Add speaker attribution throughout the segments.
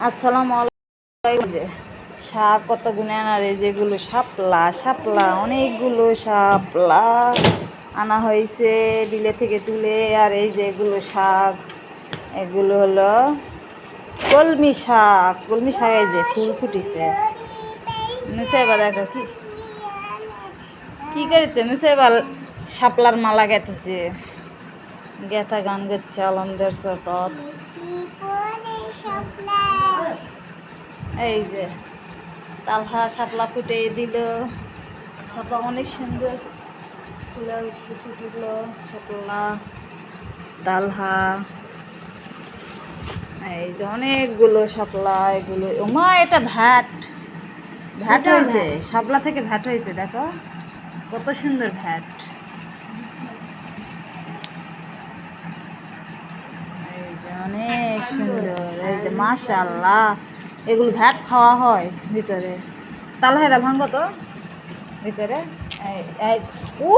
Speaker 1: আসসালামু আলাইকুম। যে শাক কত গুনে আনার, এই যেগুলো শাপলা শাপলা অনেকগুলো শাপলা আনা হয়েছে বিলে থেকে তুলে। আর এই যে এগুলো শাক, এগুলো হলো কলমি শাক। কলমি শাক এই যে ফুল ফুটিছে। নুসাইবা দেখো কি কি করেছে, নুসাইবা শাপলার মালা গেঁথেছে, গেথা গান গাচ্ছে আলমদের চটত। এই যে তালহা শাপলা ফুটে দিল, শাপলা অনেক সুন্দর ফুলের ফুটল। শাপলা তালহা এই যে অনেকগুলো শাপলা। এগুলো ওমা এটা ভ্যাট ভ্যাট হয়েছে, শাপলা থেকে ভ্যাট হয়েছে। দেখো কত সুন্দর ভ্যাট। এই যে অনেক সুন্দর। এই যে মাশাআল্লাহ, এগুলো ভ্যাট খাওয়া হয় ভিতরে। তালহাটা ভাঙবো তো ভিতরে। ও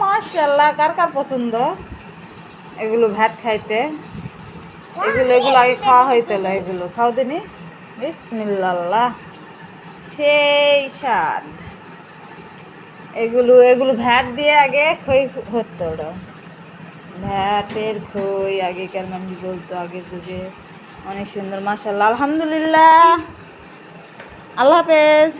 Speaker 1: মাশাআল্লাহ, কার কার পছন্দ এগুলো ভ্যাট খাইতে? এগুলো এগুলো আগে খাওয়া হইতো। এগুলো খাও দিনি, বিসমিল্লাহ, সেই স্বাদ। এগুলো এগুলো ভ্যাট দিয়ে আগে খই হতো। ওরা ভ্যাটের খই আগেকার মানুষ বলতো, আগের যুগে। অনেক সুন্দর মাশাআল্লাহ, আলহামদুলিল্লাহ। আল্লাহ হাফেজ।